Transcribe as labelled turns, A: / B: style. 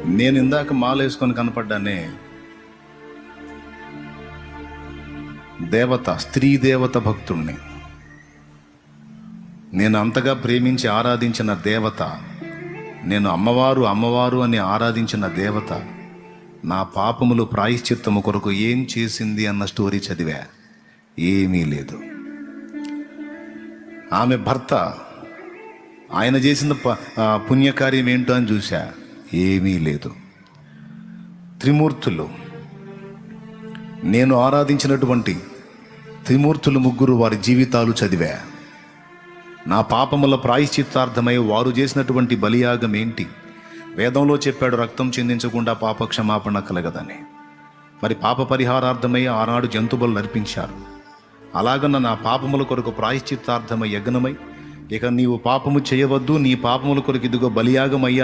A: నేను ఇందాక మాలేసుకొని కనపడ్డానే, దేవత, స్త్రీ దేవత భక్తుణ్ణి. నేను అంతగా ప్రేమించి ఆరాధించిన దేవత, నేను అమ్మవారు అమ్మవారు అని ఆరాధించిన దేవత నా పాపములు ప్రాయశ్చిత్తము కొరకు ఏం చేసింది అన్న స్టోరీ చదివా. ఏమీ లేదు. ఆమె భర్త, ఆయన చేసిన పుణ్యకార్యం ఏంటో అని చూసా. ఏమీ లేదు. త్రిమూర్తులు, నేను ఆరాధించినటువంటి త్రిమూర్తులు ముగ్గురు వారి జీవితాలు చదివా. నా పాపముల ప్రాయశ్చిత్తార్థమై వారు చేసినటువంటి బలియాగం ఏంటి? వేదంలో చెప్పాడు, రక్తం చిందించకుండా పాప క్షమాపణ కలగదని. మరి పాప పరిహారార్థమై ఆనాడు జంతుబలు అర్పించారు. అలాగన్న నా పాపముల కొరకు ప్రాయశ్చిత్తార్థమై యజ్ఞమై, ఇక నీవు పాపము చేయవద్దు, నీ పాపముల కొరకు ఇదిగో బలియాగమయ్యా